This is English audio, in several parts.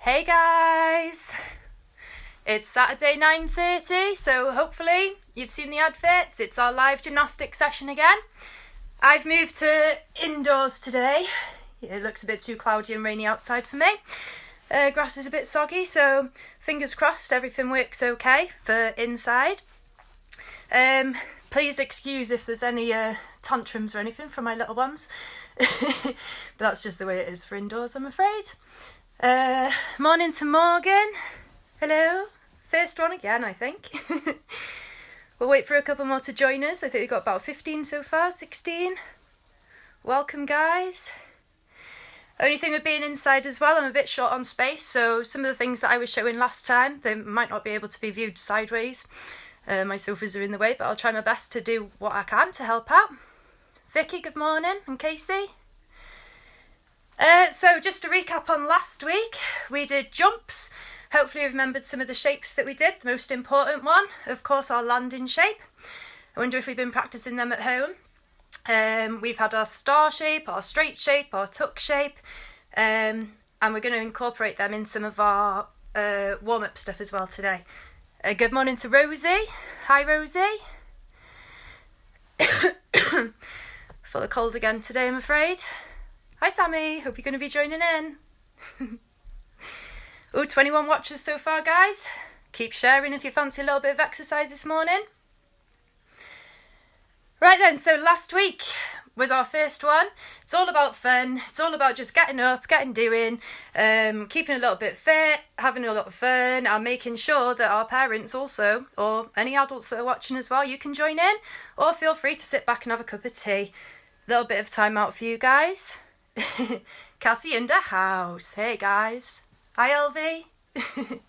Hey guys! It's Saturday 9:30, so hopefully you've seen the adverts. It's our live gymnastics session again. I've moved to indoors today. It looks a bit too cloudy and rainy outside for me. Grass is a bit soggy, so fingers crossed everything works okay for inside. Please excuse if there's any tantrums or anything from my little ones. But that's just the way it is for indoors, I'm afraid. Morning to Morgan. Hello. First one again, I think. We'll wait for a couple more to join us. I think we've got about 15 so far, 16. Welcome, guys. Only thing with being inside as well, I'm a bit short on space, so some of the things that I was showing last time, they might not be able to be viewed sideways. My sofas are in the way, but I'll try my best to do what I can to help out. Vicky, good morning, and Casey. So just to recap on last week, we did jumps. Hopefully you've remembered some of the shapes that we did. The most important one, of course, our landing shape. I wonder if we've been practicing them at home. We've had our star shape, our straight shape, our tuck shape, and we're going to incorporate them in some of our warm-up stuff as well today. Good morning to Rosie. Hi, Rosie. Full of cold again today, I'm afraid. Hi, Sammy. Hope you're going to be joining in. 21 watchers so far, guys. Keep sharing if you fancy a little bit of exercise this morning. Right then, so last week was our first one. It's all about fun. It's all about just getting up, getting doing, keeping a little bit fit, having a lot of fun, and making sure that our parents also, or any adults that are watching as well, you can join in, or feel free to sit back and have a cup of tea. Little bit of time out for you guys. Cassie in the house. Hey guys. Hi LV.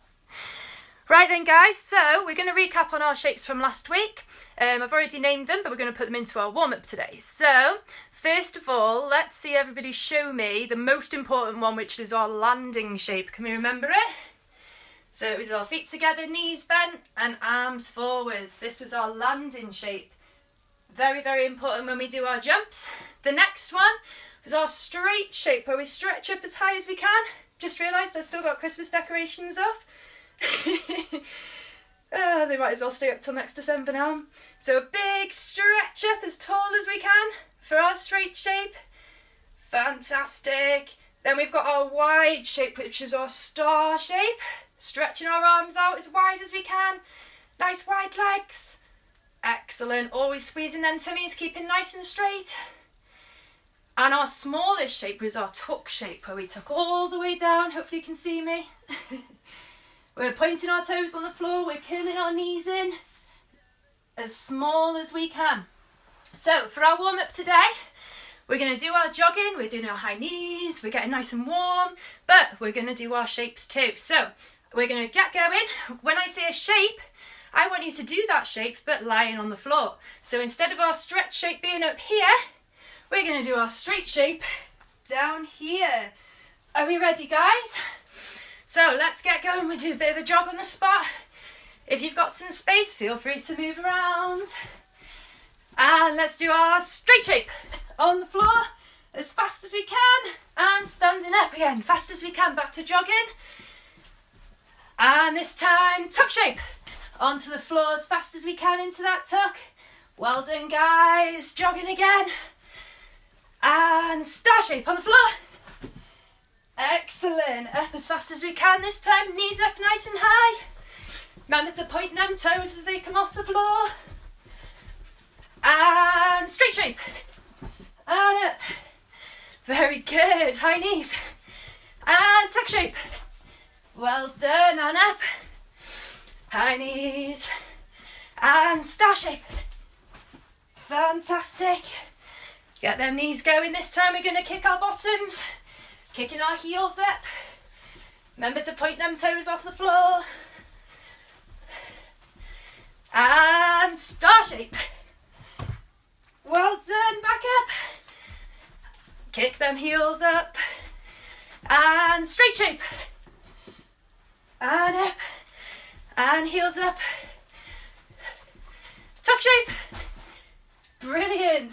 Right then guys, so we're going to recap on our shapes from last week. I've already named them, but we're going to put them into our warm-up today. So, first of all, let's see everybody show me the most important one, which is our landing shape. Can we remember it? So it was our feet together, knees bent, and arms forwards. This was our landing shape. Very, very important when we do our jumps. The next one was our straight shape, where we stretch up as high as we can. Just realised I've still got Christmas decorations up. They might as well stay up till next December now. So a big stretch up as tall as we can for our straight shape. Fantastic. Then we've got our wide shape, which is our star shape. Stretching our arms out as wide as we can. Nice wide legs. Excellent. Always squeezing them tummies, keeping nice and straight. And our smallest shape was our tuck shape, where we tuck all the way down. Hopefully you can see me. We're pointing our toes on the floor, we're curling our knees in, as small as we can. So for our warm-up today, we're going to do our jogging, we're doing our high knees, we're getting nice and warm, but we're going to do our shapes too. So we're going to get going. When I say a shape, I want you to do that shape, but lying on the floor. So instead of our stretch shape being up here, we're going to do our straight shape down here. Are we ready, guys? So let's get going. We'll do a bit of a jog on the spot. If you've got some space, feel free to move around. And let's do our straight shape on the floor as fast as we can. And standing up again, fast as we can, back to jogging. And this time, tuck shape onto the floor as fast as we can into that tuck. Well done, guys. Jogging again. And star shape on the floor. Excellent. Up as fast as we can this time. Knees up nice and high. Remember to point them toes as they come off the floor. And straight shape. And up. Very good. High knees. And tuck shape. Well done. And up. High knees. And star shape. Fantastic. Get them knees going. This time we're going to kick our bottoms. Kicking our heels up. Remember to point them toes off the floor. And star shape. Well done. Back up. Kick them heels up. And straight shape. And up. And heels up. Tuck shape. Brilliant.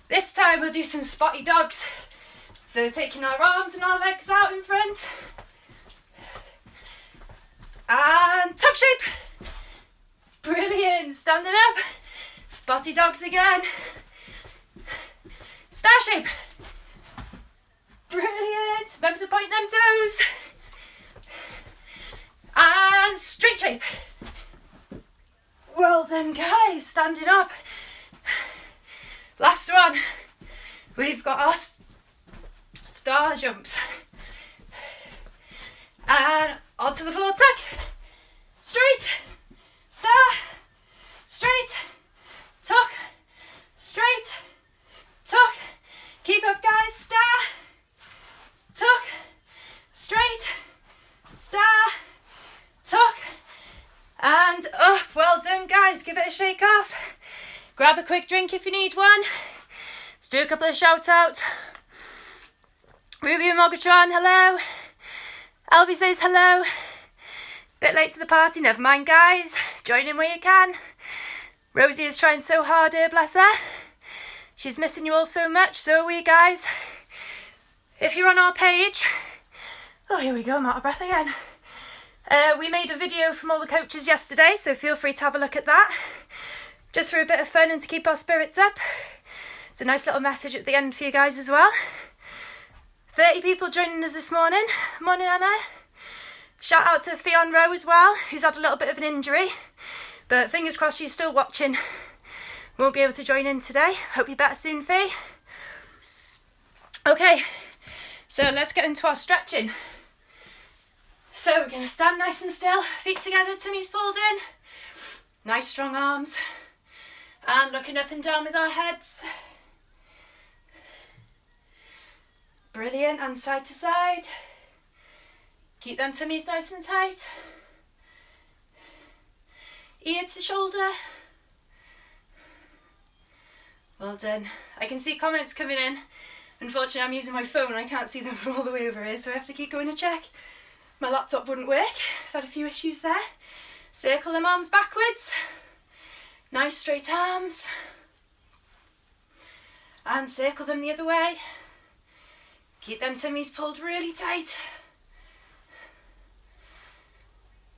This time we'll do some spotty dogs. So we're taking our arms and our legs out in front. dog shape. Brilliant. Standing up. Spotty dogs again. Star shape. Brilliant. Remember to point them toes. And straight shape. Well done, guys. Standing up. Last one. We've got our star jumps. And onto the floor, tuck. Straight. Star. Straight. Tuck. Straight. Tuck. Keep up, guys. Star. Tuck. Straight. Star. Tuck. And up. Well done, guys. Give it a shake off. Grab a quick drink if you need one. Let's do a couple of shout outs. Ruby and Mogatron, hello. Elvie says hello. Bit late to the party, never mind, guys. Join in where you can. Rosie is trying so hard here, bless her. She's missing you all so much, so are we, guys. If you're on our page... Oh, here we go, I'm out of breath again. We made a video from all the coaches yesterday, so feel free to have a look at that. Just for a bit of fun and to keep our spirits up. It's a nice little message at the end for you guys as well. 30 people joining us this morning. Morning, Emma. Shout out to Fionn Rowe as well, who's had a little bit of an injury. But fingers crossed she's still watching. Won't be able to join in today. Hope you're better soon, Fee. Okay, so let's get into our stretching. So we're going to stand nice and still, feet together, tummies pulled in. Nice strong arms. And looking up and down with our heads. Brilliant, and side to side. Keep them tummies nice and tight. Ear to shoulder. Well done. I can see comments coming in. Unfortunately, I'm using my phone and I can't see them from all the way over here, so I have to keep going to check. My laptop wouldn't work. I've had a few issues there. Circle them arms backwards. Nice straight arms. And circle them the other way. Keep them tummies pulled really tight.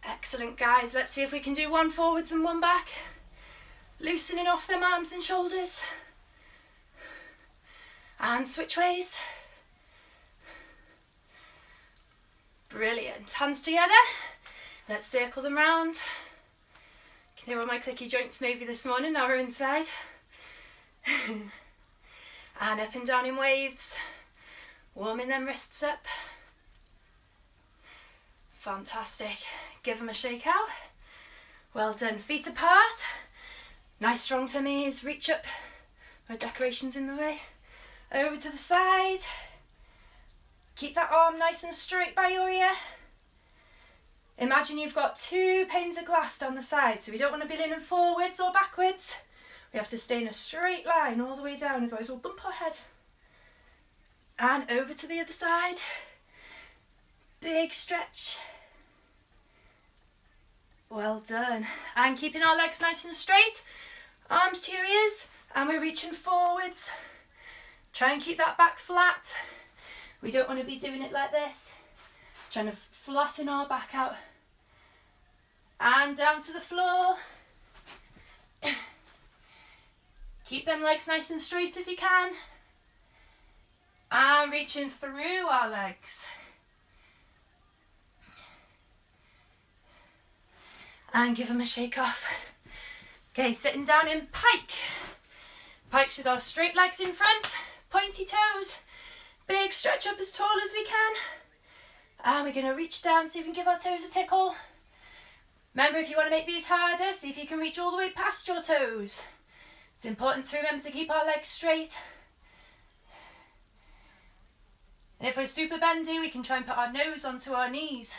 Excellent, guys. Let's see if we can do one forwards and one back. Loosening off them arms and shoulders. And switch ways. Brilliant. Hands together. Let's circle them round. Can hear all my clicky joints maybe this morning, now we're inside. And up and down in waves. Warming them wrists up. Fantastic. Give them a shake out. Well done. Feet apart. Nice strong tummies. Reach up. My decoration's in the way. Over to the side. Keep that arm nice and straight by your ear. Imagine you've got 2 panes of glass down the side, so we don't want to be leaning forwards or backwards. We have to stay in a straight line all the way down, otherwise we'll bump our head. And over to the other side. Big stretch. Well done. And keeping our legs nice and straight. Arms to your ears. And we're reaching forwards. Try and keep that back flat. We don't want to be doing it like this. Trying to flatten our back out. And down to the floor. Keep them legs nice and straight if you can. And reaching through our legs. And give them a shake off. Okay, sitting down in pike. Pikes with our straight legs in front. Pointy toes. Big stretch up as tall as we can. And we're going to reach down, see if we can give our toes a tickle. Remember, if you want to make these harder, see if you can reach all the way past your toes. It's important to remember to keep our legs straight. And if we're super bendy, we can try and put our nose onto our knees.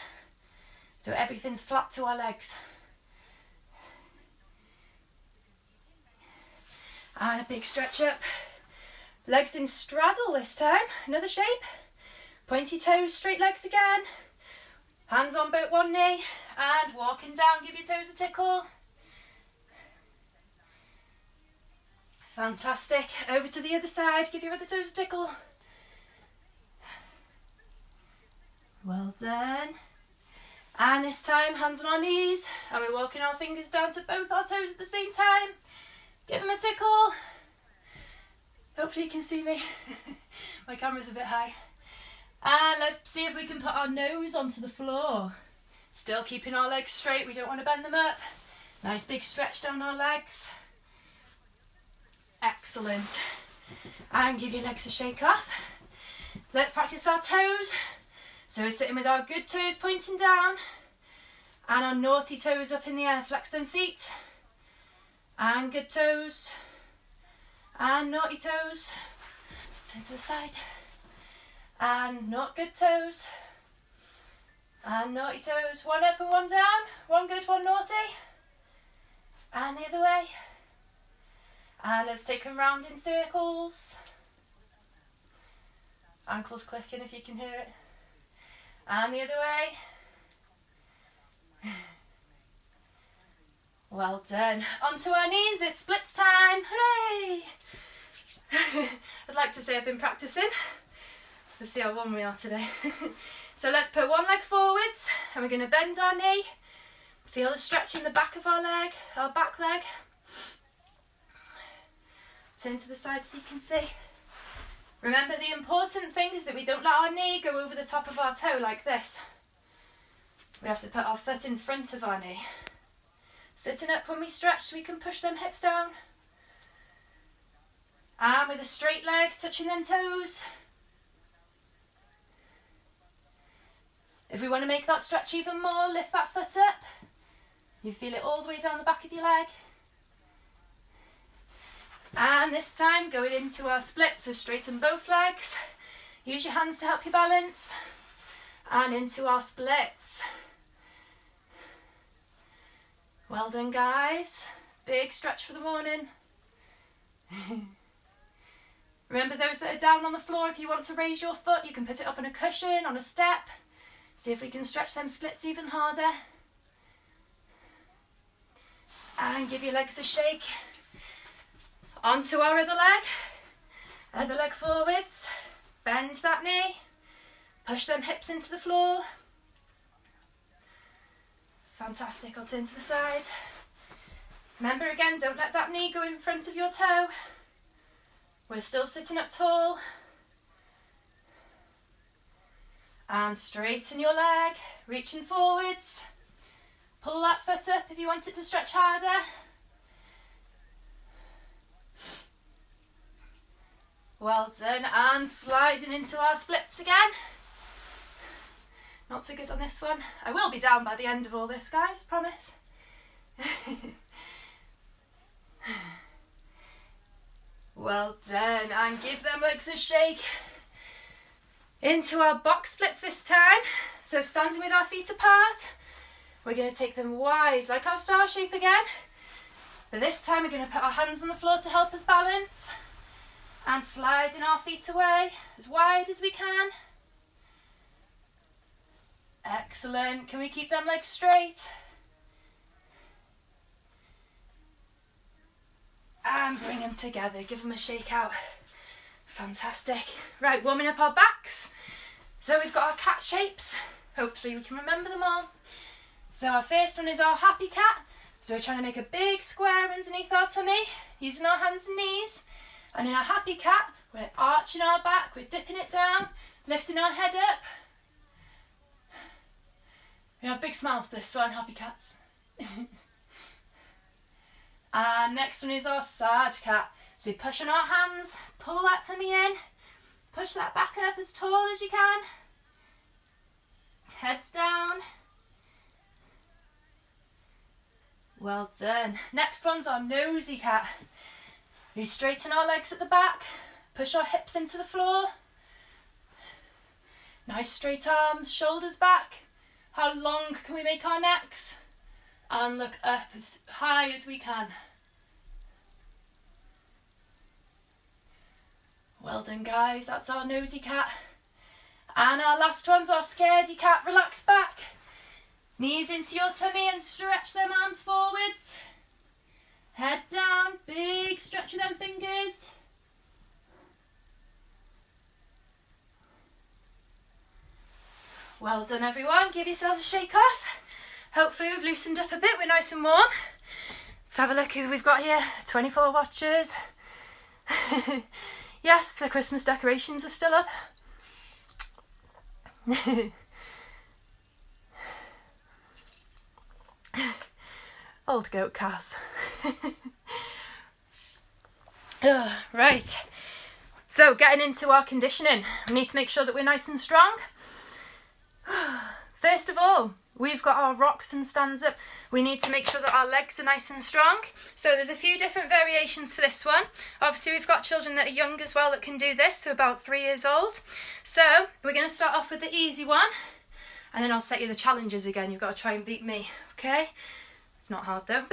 So everything's flat to our legs. And a big stretch up. Legs in straddle this time. Another shape. Pointy toes, straight legs again. Hands on both one knee. And walking down, give your toes a tickle. Fantastic. Over to the other side, give your other toes a tickle. Well done. And this time, hands on our knees, and we're walking our fingers down to both our toes at the same time. Give them a tickle. Hopefully you can see me. My camera's a bit high. And let's see if we can put our nose onto the floor. Still keeping our legs straight, we don't want to bend them up. Nice big stretch down our legs. Excellent. And give your legs a shake off. Let's practice our toes. So we're sitting with our good toes pointing down and our naughty toes up in the air. Flex them feet. And good toes. And naughty toes. Turn to the side. And not good toes. And naughty toes. One up and one down. One good, one naughty. And the other way. And let's take them round in circles. Ankles clicking if you can hear it. And the other way. Well done. Onto our knees, it's splits time. Hooray! I'd like to say I've been practicing. Let's see how warm we are today. So let's put one leg forwards and we're going to bend our knee. Feel the stretch in the back of our leg, our back leg. Turn to the side so you can see. Remember, the important thing is that we don't let our knee go over the top of our toe like this. We have to put our foot in front of our knee. Sitting up when we stretch so we can push them hips down. And with a straight leg, touching them toes. If we want to make that stretch even more, lift that foot up. You feel it all the way down the back of your leg. And this time, going into our splits, so straighten both legs. Use your hands to help you balance. And into our splits. Well done, guys. Big stretch for the morning. Remember, those that are down on the floor, if you want to raise your foot, you can put it up on a cushion, on a step. See if we can stretch them splits even harder. And give your legs a shake. Onto our other leg forwards, bend that knee, push them hips into the floor. Fantastic, I'll turn to the side. Remember again, don't let that knee go in front of your toe. We're still sitting up tall. And straighten your leg, reaching forwards. Pull that foot up if you want it to stretch harder. Well done, and sliding into our splits again. Not so good on this one. I will be down by the end of all this, guys, promise. Well done, and give them legs a shake. Into our box splits this time. So standing with our feet apart, we're going to take them wide, like our star shape again. But this time we're going to put our hands on the floor to help us balance. And sliding our feet away as wide as we can. Excellent. Can we keep them legs straight? And bring them together. Give them a shake out. Fantastic. Right, warming up our backs. So we've got our cat shapes. Hopefully we can remember them all. So our first one is our happy cat. So we're trying to make a big square underneath our tummy, using our hands and knees. And in our happy cat, we're arching our back, we're dipping it down, lifting our head up. We have big smiles for this one, happy cats. And next one is our sad cat. So we push on our hands, pull that tummy in, push that back up as tall as you can. Heads down. Well done. Next one's our nosy cat. We straighten our legs at the back, push our hips into the floor. Nice straight arms, shoulders back. How long can we make our necks? And look up as high as we can. Well done, guys, that's our nosy cat. And our last one's our scaredy cat. Relax back. Knees into your tummy and stretch them arms forwards. Head down, big stretch of them fingers. Well done everyone, give yourselves a shake off. Hopefully we've loosened up a bit, we're nice and warm. Let's have a look who we've got here, 24 watchers. Yes, the Christmas decorations are still up. Old goat Cass. Right, so getting into our conditioning, we need to make sure that we're nice and strong. First of all, we've got our rocks and stands up. We need to make sure that our legs are nice and strong. So there's a few different variations for this one. Obviously we've got children that are young as well that can do this, so about 3 years old. So we're going to start off with the easy one, and then I'll set you the challenges again. You've got to try and beat me, okay? It's not hard though.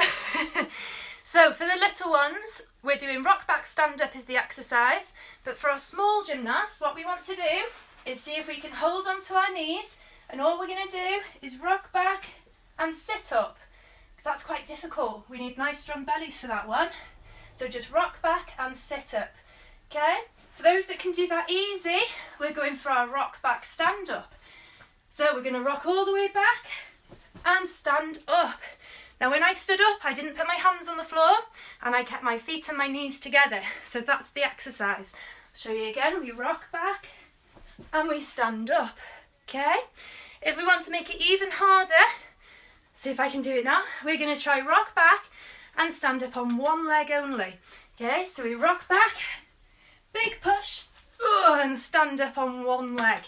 So for the little ones, we're doing rock, back, stand up is the exercise. But for our small gymnasts, what we want to do is see if we can hold onto our knees, and all we're going to do is rock back and sit up, because that's quite difficult. We need nice strong bellies for that one. So just rock back and sit up, okay? For those that can do that easy, we're going for our rock, back, stand up. So we're going to rock all the way back and stand up. Now when I stood up, I didn't put my hands on the floor and I kept my feet and my knees together. So that's the exercise. I'll show you again. We rock back and we stand up, okay? If we want to make it even harder, see if I can do it now, we're going to try rock back and stand up on one leg only. Okay, so we rock back, big push, and stand up on one leg.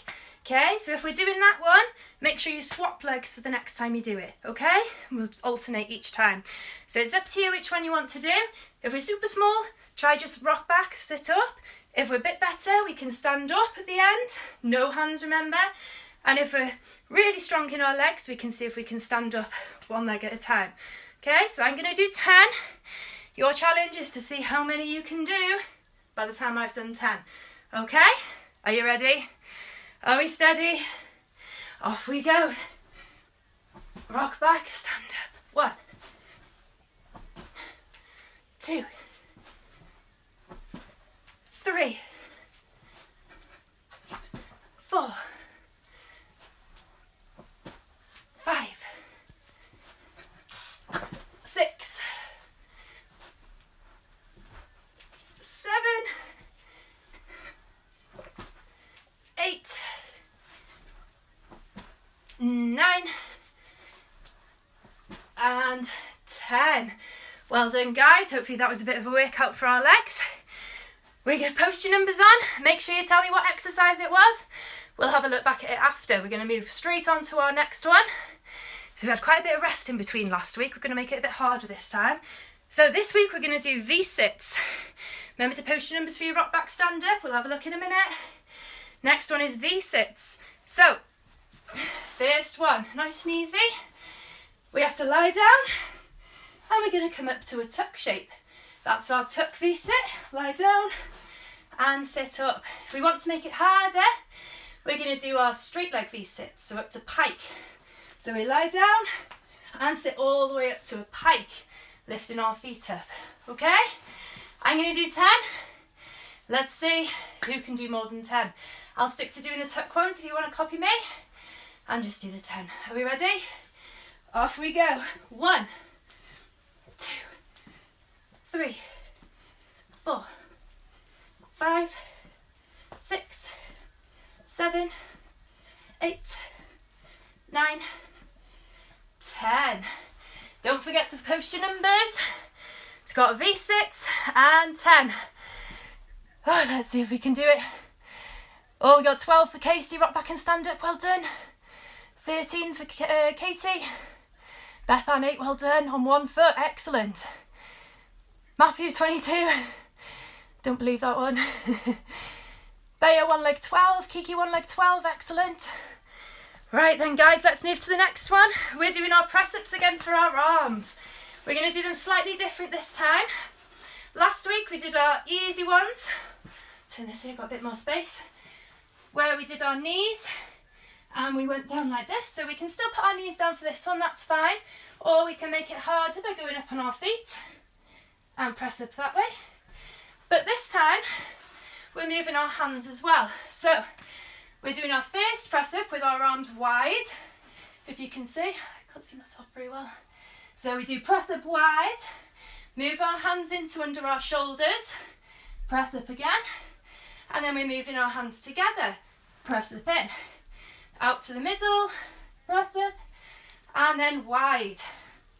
Okay, so if we're doing that one, make sure you swap legs for the next time you do it, okay? We'll alternate each time. So it's up to you which one you want to do. If we're super small, try just rock back, sit up. If we're a bit better, we can stand up at the end. No hands, remember. And if we're really strong in our legs, we can see if we can stand up one leg at a time. Okay, so I'm going to do 10. Your challenge is to see how many you can do by the time I've done 10. Okay, are you ready? Are we steady? Off we go. Rock back, stand up. 1, 2, 3, 4, 5, 6, 7, 8, 9, and 10. Well done guys, hopefully that was a bit of a workout for our legs. We're going to post your numbers on, make sure you tell me what exercise it was. We'll have a look back at it after. We're going to move straight on to our next one. So we had quite a bit of rest in between last week. We're going to make it a bit harder this time. So this week we're going to do V-sits. Remember to post your numbers for your rock back stand up. We'll have a look in a minute. Next one is V-sits. So first one, nice and easy. We have to lie down and we're going to come up to a tuck shape. That's our tuck V-sit. Lie down and sit up. If we want to make it harder, we're going to do our straight leg V-sits, so up to pike. So we lie down and sit all the way up to a pike, lifting our feet up, okay? I'm going to do 10. Let's see who can do more than 10. I'll stick to doing the tuck ones if you want to copy me, and just do the 10. Are we ready? Off we go. 1, 2, 3, 4, 5, 6, 7, 8, 9, 10. Don't forget to post your numbers. It's got a V-sit and 10. Oh, let's see if we can do it. Oh, we got 12 for Casey, rock back and stand up, well done. 13 for Katie. Beth Ann 8, well done, on 1 foot, excellent. Matthew 22, don't believe that one. Bea 1 leg 12, Kiki 1 leg 12, excellent. Right then guys, let's move to the next one. We're doing our press-ups again for our arms. We're going to do them slightly different this time. Last week we did our easy ones. Turn this here, got a bit more space. Where we did our knees and we went down like this. So we can still put our knees down for this one, that's fine. Or we can make it harder by going up on our feet and press up that way. But this time we're moving our hands as well. So We're doing our first press up with our arms wide. If you can see, I can't see myself very well. So we do press up wide, move our hands into under our shoulders, press up again, and then we're moving our hands together, press up in, out to the middle, press up, and then wide,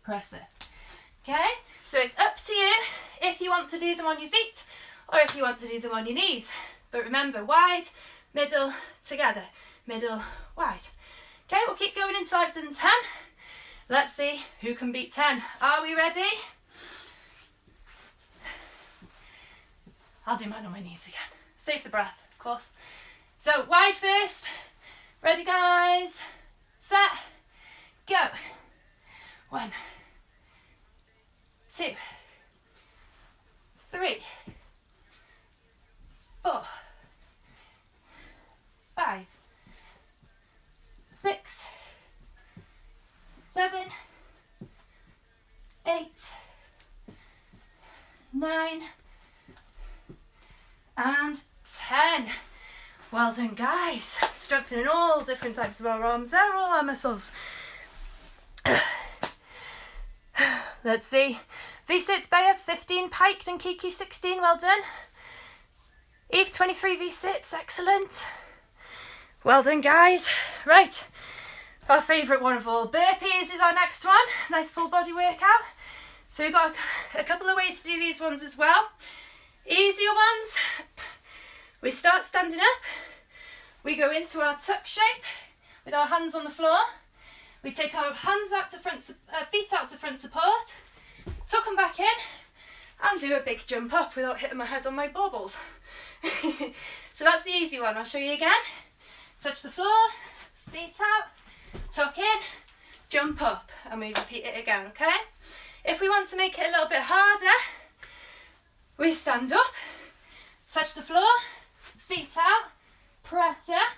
press up. Okay, so it's up to you if you want to do them on your feet or if you want to do them on your knees. But remember, wide, middle, together, middle, wide. Okay, we'll keep going until I've done 10. Let's see who can beat 10. Are we ready? I'll do mine on my knees again. Save the breath, of course. So wide first. Ready, guys? Set. Go. 1, 2, 3, 4, 5, 6, 7, 8, 9, and 10. Well done, guys. Strengthening all different types of our arms. They're all our muscles. Let's see. V-sits, Bayab 15, Piked and Kiki 16, well done. Eve 23 V-sits, excellent. Well done, guys. Right, our favourite one of all, burpees is our next one. Nice full body workout. So we've got a couple of ways to do these ones as well. Easier ones, we start standing up. We go into our tuck shape with our hands on the floor. We take our hands out to front, feet out to front support, tuck them back in, and do a big jump up without hitting my head on my baubles. So that's the easy one. I'll show you again. Touch the floor, feet out, tuck in, jump up, and we repeat it again, okay? If we want to make it a little bit harder, we stand up, touch the floor, feet out, press up,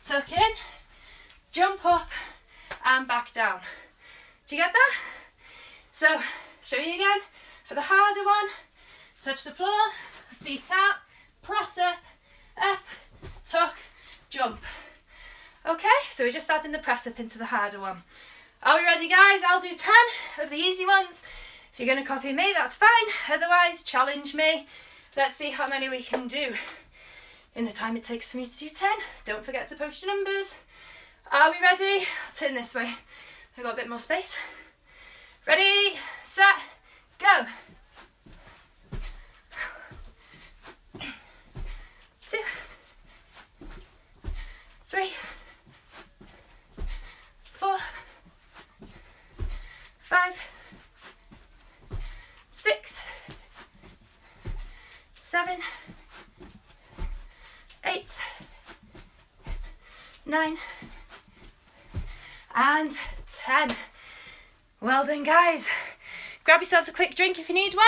tuck in, jump up, and back down. Do you get that? So, show you again. For the harder one, touch the floor, feet out, press up, tuck, jump. Okay, so we're just adding the press up into the harder one. Are we ready, guys? I'll do 10 of the easy ones. If you're going to copy me, that's fine. Otherwise, challenge me. Let's see how many we can do in the time it takes for me to do 10. Don't forget to post your numbers. Are we ready? I'll turn this way. I've got a bit more space. Ready, set, go. 2, 3, 4, 5, 6, 7, 8, 9, and 10. Well done, guys. Grab yourselves a quick drink if you need one.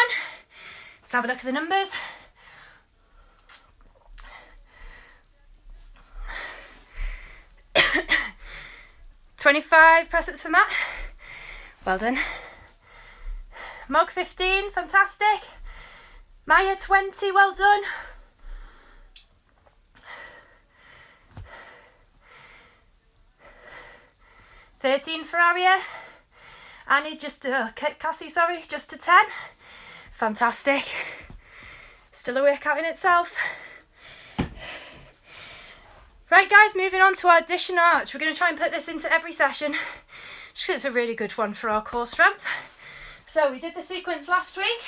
Let's have a look at the numbers. "25 press-ups for Matt. Well done. Mog 15, fantastic. Maya 20, well done. "13 for Aria. Annie Cassie, sorry, just to 10. Fantastic. Still a workout in itself. Right, guys, moving on to our dish and arch. We're going to try and put this into every session, just 'cause it's a really good one for our core strength. So we did the sequence last week.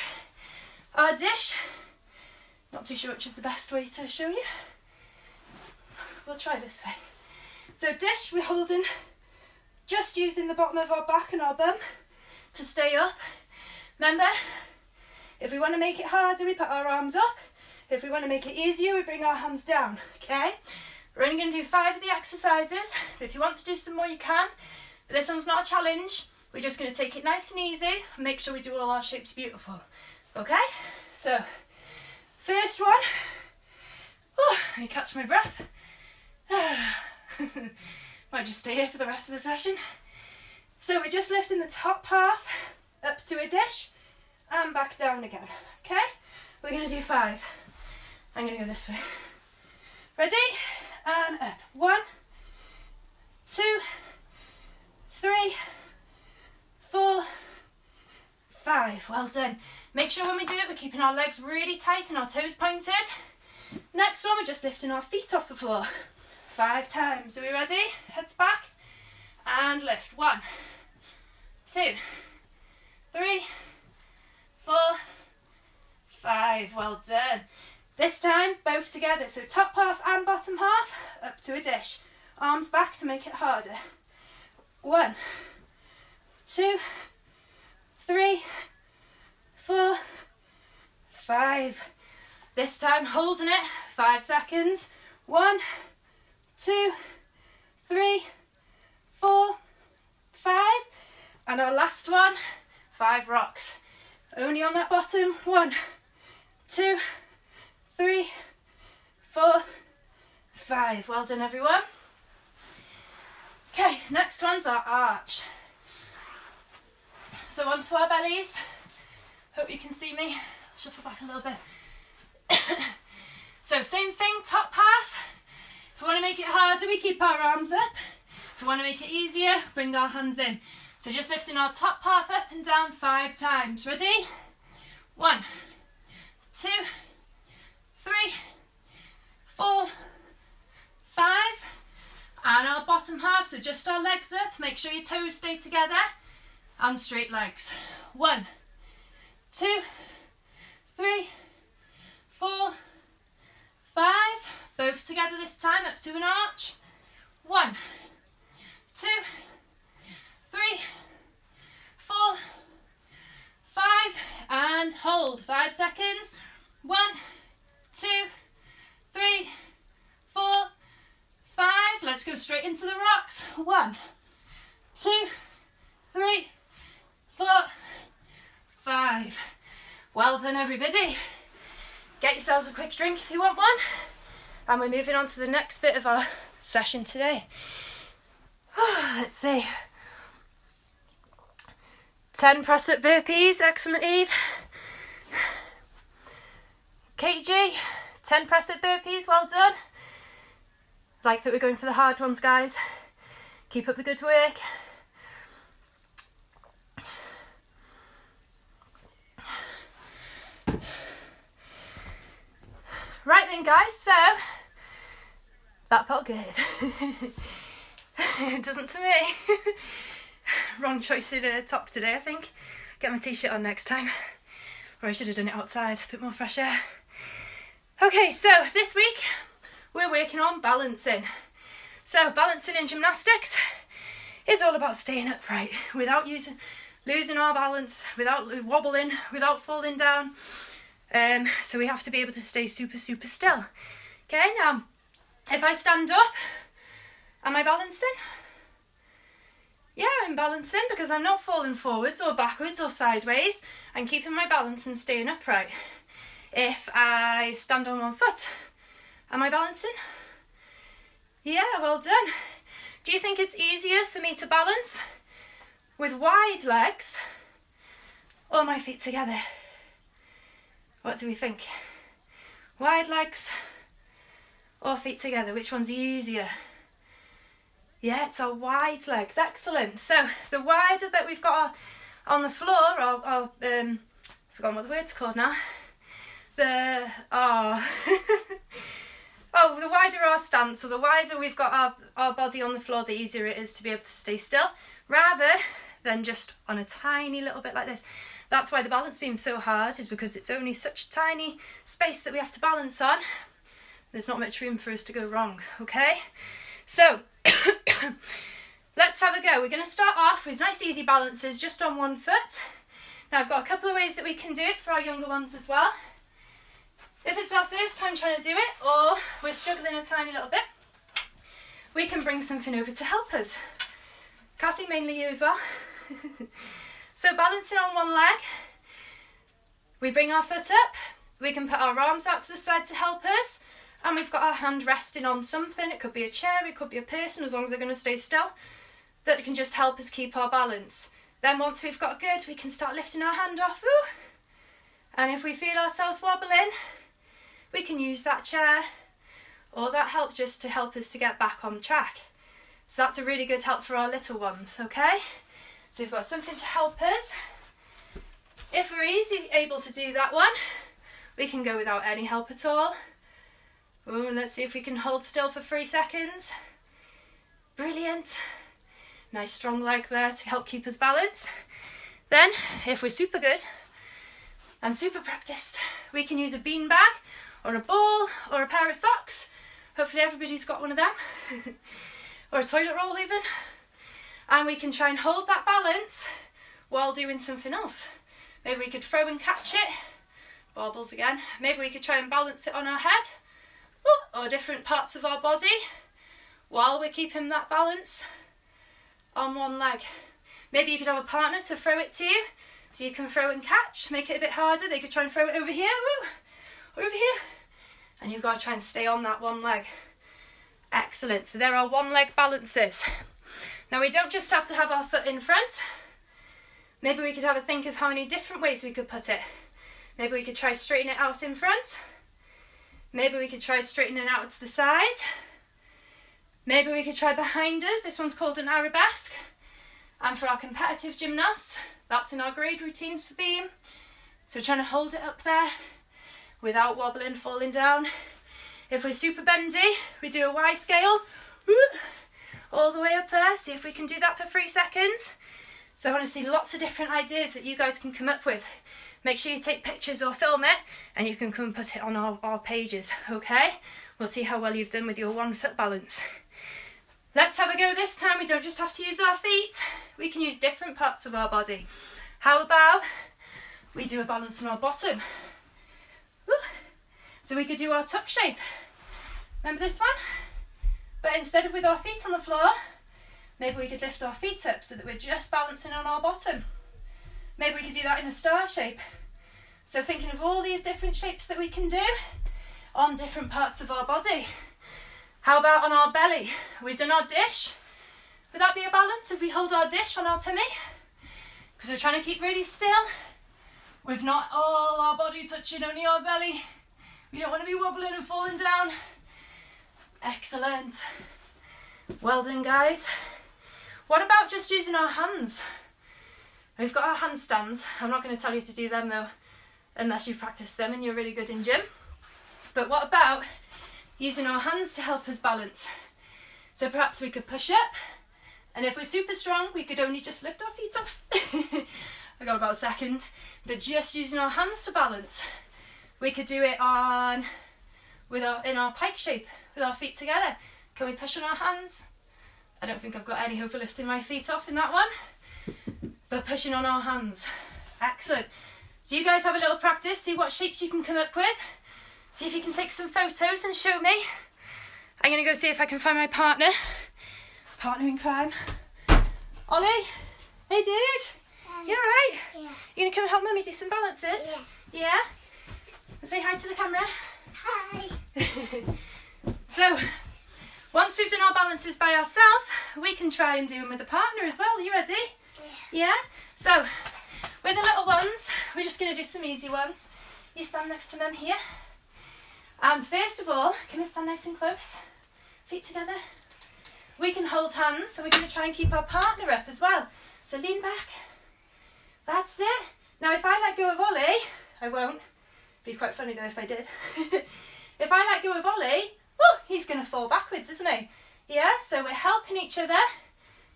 Our dish, not too sure which is the best way to show you. We'll try this way. So dish, we're holding, just using the bottom of our back and our bum to stay up. Remember, if we want to make it harder, we put our arms up. If we want to make it easier, we bring our hands down, okay? We're only going to do 5 of the exercises, but if you want to do some more, you can. But this one's not a challenge. We're just going to take it nice and easy and make sure we do all our shapes beautiful, okay? So, first one. Oh, let me catch my breath. Might just stay here for the rest of the session. So we're just lifting the top half up to a dish and back down again, okay? We're going to do 5. I'm going to go this way. Ready? and up. 1, 2, 3, 4, 5. Well done. Make sure when we do it, we're keeping our legs really tight and our toes pointed. Next one, we're just lifting our feet off the floor. 5 times. Are we ready? Heads back and lift. 1, 2, 3, 4, 5. Well done. This time, both together. So top half and bottom half, up to a dish. Arms back to make it harder. 1, 2, 3, 4, 5. This time, holding it, 5 seconds. 1, 2, 3, 4, 5. And our last one, 5 rocks. Only on that bottom. 1, 2, 3, 4, 5. Well done, everyone. Okay, next one's our arch. So onto our bellies. Hope you can see me. Shuffle back a little bit. So same thing, top half. If we want to make it harder, we keep our arms up. If we want to make it easier, bring our hands in. So just lifting our top half up and down 5 times. Ready? 1, 2, 3, 4, 5. And our bottom half, so just our legs up. Make sure your toes stay together. And straight legs. 1, 2, 3, 4, 5. Both together this time, up to an arch. 1, 2, 3, 4, 5. And hold. 5 seconds. 1, 2, 3, 4, 5. Let's go straight into the rocks. 1, 2, 3, 4, 5. Well done, everybody. Get yourselves a quick drink if you want one. And we're moving on to the next bit of our session today. Let's see. 10 press-up burpees. Excellent, Eve. KG, 10 press-up burpees. Well done. Like that we're going for the hard ones, guys. Keep up the good work. Right then, guys, so that felt good. It doesn't to me. Wrong choice of top today, I think. Get my t-shirt on next time. Or I should have done it outside, a bit more fresh air. Okay, so this week we're working on balancing. So balancing in gymnastics is all about staying upright without losing our balance, without wobbling, without falling down. So we have to be able to stay super still. Okay, now if I stand up, am I balancing? Yeah, I'm balancing because I'm not falling forwards or backwards or sideways. I'm keeping my balance and staying upright. If I stand on one foot, am I balancing? Yeah, well done. Do you think it's easier for me to balance with wide legs or my feet together? What do we think? Wide legs or feet together? Which one's easier? Yeah, it's our wide legs. Excellent. So the wider that we've got on the floor, I've forgotten what the word's called now. The wider our stance, or the wider we've got our body on the floor, the easier it is to be able to stay still, rather than just on a tiny little bit like this. That's why the balance beam's so hard, is because it's only such a tiny space that we have to balance on. There's not much room for us to go wrong, okay? So, let's have a go. We're going to start off with nice easy balances just on one foot. Now I've got a couple of ways that we can do it for our younger ones as well. If it's our first time trying to do it, or we're struggling a tiny little bit, we can bring something over to help us. Cassie, mainly you as well. So balancing on one leg, we bring our foot up, we can put our arms out to the side to help us, and we've got our hand resting on something. It could be a chair, it could be a person, as long as they're going to stay still, that can just help us keep our balance. Then once we've got good, we can start lifting our hand off. Ooh. And if we feel ourselves wobbling, we can use that chair or that help just to help us to get back on track. So that's a really good help for our little ones, okay? So we've got something to help us. If we're able to do that one, we can go without any help at all. Ooh, let's see if we can hold still for 3 seconds. Brilliant. Nice strong leg there to help keep us balanced. Then, if we're super good and super practiced, we can use a bean bag or a ball or a pair of socks. Hopefully everybody's got one of them. Or a toilet roll even. And we can try and hold that balance while doing something else. Maybe we could throw and catch it. Baubles again. Maybe we could try and balance it on our head. Or different parts of our body while we're keeping that balance on one leg. Maybe you could have a partner to throw it to you, so you can throw and catch, make it a bit harder. They could try and throw it over here, or over here, and you've got to try and stay on that one leg. Excellent. So there are one leg balances. Now we don't just have to have our foot in front. Maybe we could have a think of how many different ways we could put it. Maybe we could try straighten it out in front. Maybe we could try straightening it out to the side. Maybe we could try behind us. This one's called an arabesque. And for our competitive gymnasts, that's in our grade routines for beam. So we're trying to hold it up there without wobbling, falling down. If we're super bendy, we do a Y scale. All the way up there. See if we can do that for 3 seconds. So I want to see lots of different ideas that you guys can come up with. Make sure you take pictures or film it, and you can come and put it on our pages, okay? We'll see how well you've done with your 1 foot balance. Let's have a go this time. We don't just have to use our feet. We can use different parts of our body. How about we do a balance on our bottom? So we could do our tuck shape. Remember this one? But instead of with our feet on the floor, maybe we could lift our feet up so that we're just balancing on our bottom. Maybe we could do that in a star shape. So thinking of all these different shapes that we can do on different parts of our body. How about on our belly? We've done our dish. Would that be a balance if we hold our dish on our tummy? Because we're trying to keep really still. With not all our body touching, only our belly. We don't want to be wobbling and falling down. Excellent. Well done, guys. What about just using our hands? We've got our handstands. I'm not going to tell you to do them though, unless you've practiced them and you're really good in gym. But what about using our hands to help us balance? So perhaps we could push up, and if we're super strong, we could only just lift our feet off. I got about a second. But just using our hands to balance. We could do it in our pike shape, with our feet together. Can we push on our hands? I don't think I've got any hope of lifting my feet off in that one. But pushing on our hands. Excellent. So you guys have a little practice, see what shapes you can come up with. See if you can take some photos and show me. I'm going to go see if I can find my partner. Partner in crime. Ollie? Hey dude? You alright? Yeah. You going to come and help Mummy do some balances? Yeah. Yeah? And say hi to the camera. Hi. So, once we've done our balances by ourselves, we can try and do them with a partner as well. Are you ready? Yeah? So, with the little ones, we're just going to do some easy ones. You stand next to Mum here. And first of all, can we stand nice and close? Feet together. We can hold hands, so we're going to try and keep our partner up as well. So lean back. That's it. Now if I let go of Ollie, I won't. It'd be quite funny though if I did. If I let go of Ollie, oh, he's going to fall backwards, isn't he? Yeah, so we're helping each other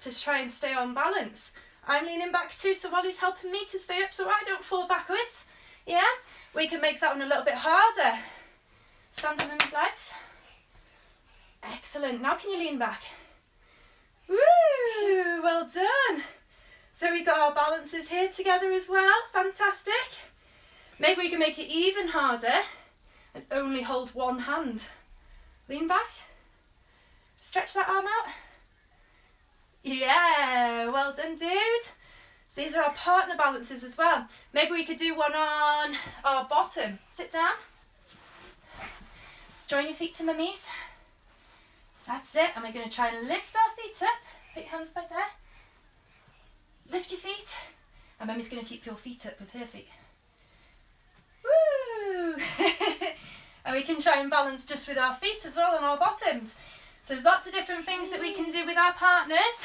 to try and stay on balance. I'm leaning back too, so Ollie's helping me to stay up so I don't fall backwards. Yeah? We can make that one a little bit harder. Stand on Mummy's legs. Excellent. Now can you lean back? Woo! Well done. So we've got our balances here together as well. Fantastic. Maybe we can make it even harder and only hold one hand. Lean back. Stretch that arm out. Yeah, well done, dude. So these are our partner balances as well. Maybe we could do one on our bottom. Sit down. Join your feet to Mummy's. That's it. And we're going to try and lift our feet up. Put your hands back there. Lift your feet. And Mummy's going to keep your feet up with her feet. Woo! And we can try and balance just with our feet as well and our bottoms. So there's lots of different things that we can do with our partners.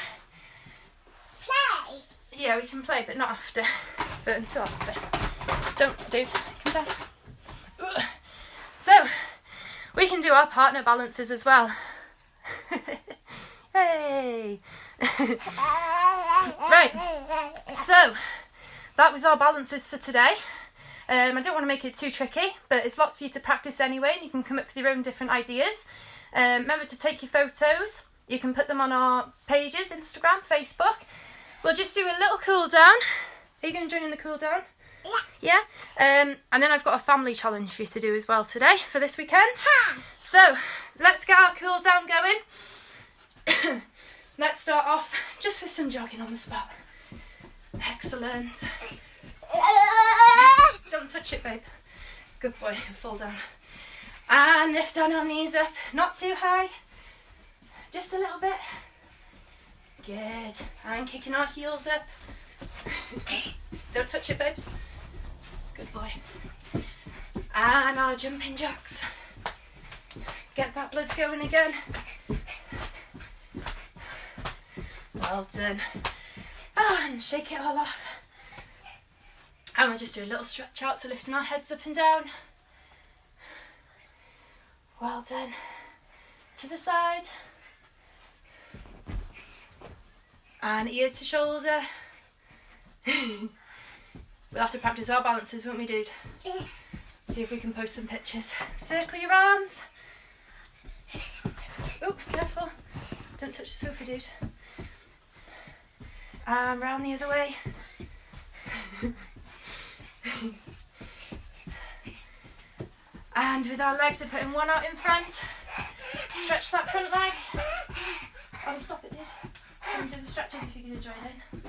Play. Yeah, we can play, but not after. But until after. Don't, dude. Come down. So, we can do our partner balances as well. Hey! Right, so that was our balances for today. I don't want to make it too tricky, but it's lots for you to practice anyway, and you can come up with your own different ideas. Remember to take your photos. You can put them on our pages, Instagram, Facebook. We'll just do a little cool down. Are you going to join in the cool down? Yeah? And then I've got a family challenge for you to do as well today for this weekend. So, let's get our cool down going. Let's start off just with some jogging on the spot. Excellent. Don't touch it, babe. Good boy, fall down. And lift down our knees up, not too high. Just a little bit. Good. And kicking our heels up. Don't touch it, babes. Good boy. And our jumping jacks. Get that blood going again. Well done. Oh, and shake it all off. And we'll just do a little stretch out, so lifting our heads up and down. Well done. To the side. And ear to shoulder. We'll have to practice our balances, won't we, dude? See if we can post some pictures. Circle your arms. Oh, careful. Don't touch the sofa, dude. And round the other way. And with our legs, we're putting one out in front. Stretch that front leg. Oh, stop it, dude. And do the stretches if you're going to join in.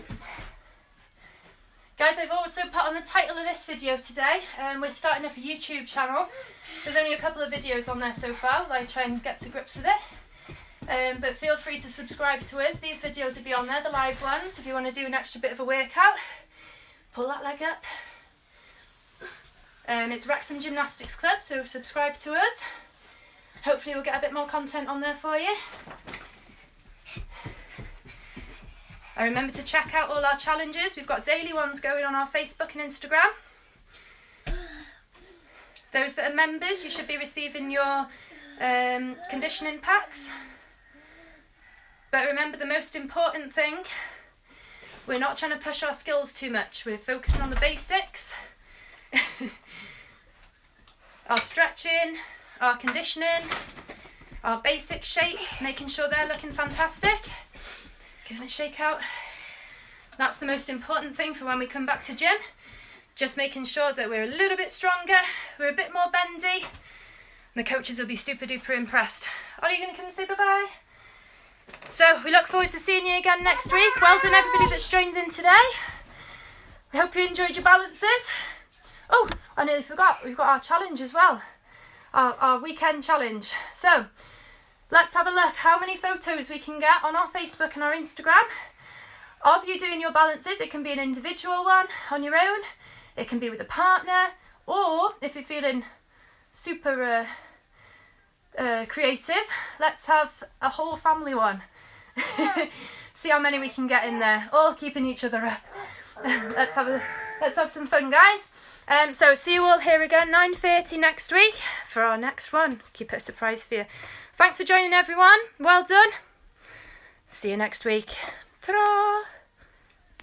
Guys, I've also put on the title of this video today. We're starting up a YouTube channel. There's only a couple of videos on there so far while I try and get to grips with it. But feel free to subscribe to us. These videos will be on there, the live ones. If you want to do an extra bit of a workout, pull that leg up. It's Wrexham Gymnastics Club, so subscribe to us. Hopefully we'll get a bit more content on there for you. And remember to check out all our challenges. We've got daily ones going on our Facebook and Instagram. Those that are members, you should be receiving your conditioning packs. But remember, the most important thing, we're not trying to push our skills too much. We're focusing on the basics. Our stretching, our conditioning, our basic shapes, making sure they're looking fantastic. Give them a shake out. That's the most important thing for when we come back to gym. Just making sure that we're a little bit stronger, we're a bit more bendy. And the coaches will be super duper impressed. Are you going to come and say bye-bye? So we look forward to seeing you again next week. Well done everybody that's joined in today. We hope you enjoyed your balances. Oh, I nearly forgot, we've got our challenge as well. Our weekend challenge. So, let's have a look how many photos we can get on our Facebook and our Instagram of you doing your balances. It can be an individual one on your own. It can be with a partner. Or, if you're feeling super creative, let's have a whole family one. See how many we can get in there. All keeping each other up. Let's have some fun, guys. So see you all here again 9:30 next week for our next one. Keep it a surprise for you. Thanks for joining, everyone. Well done. See you next week. Ta-da!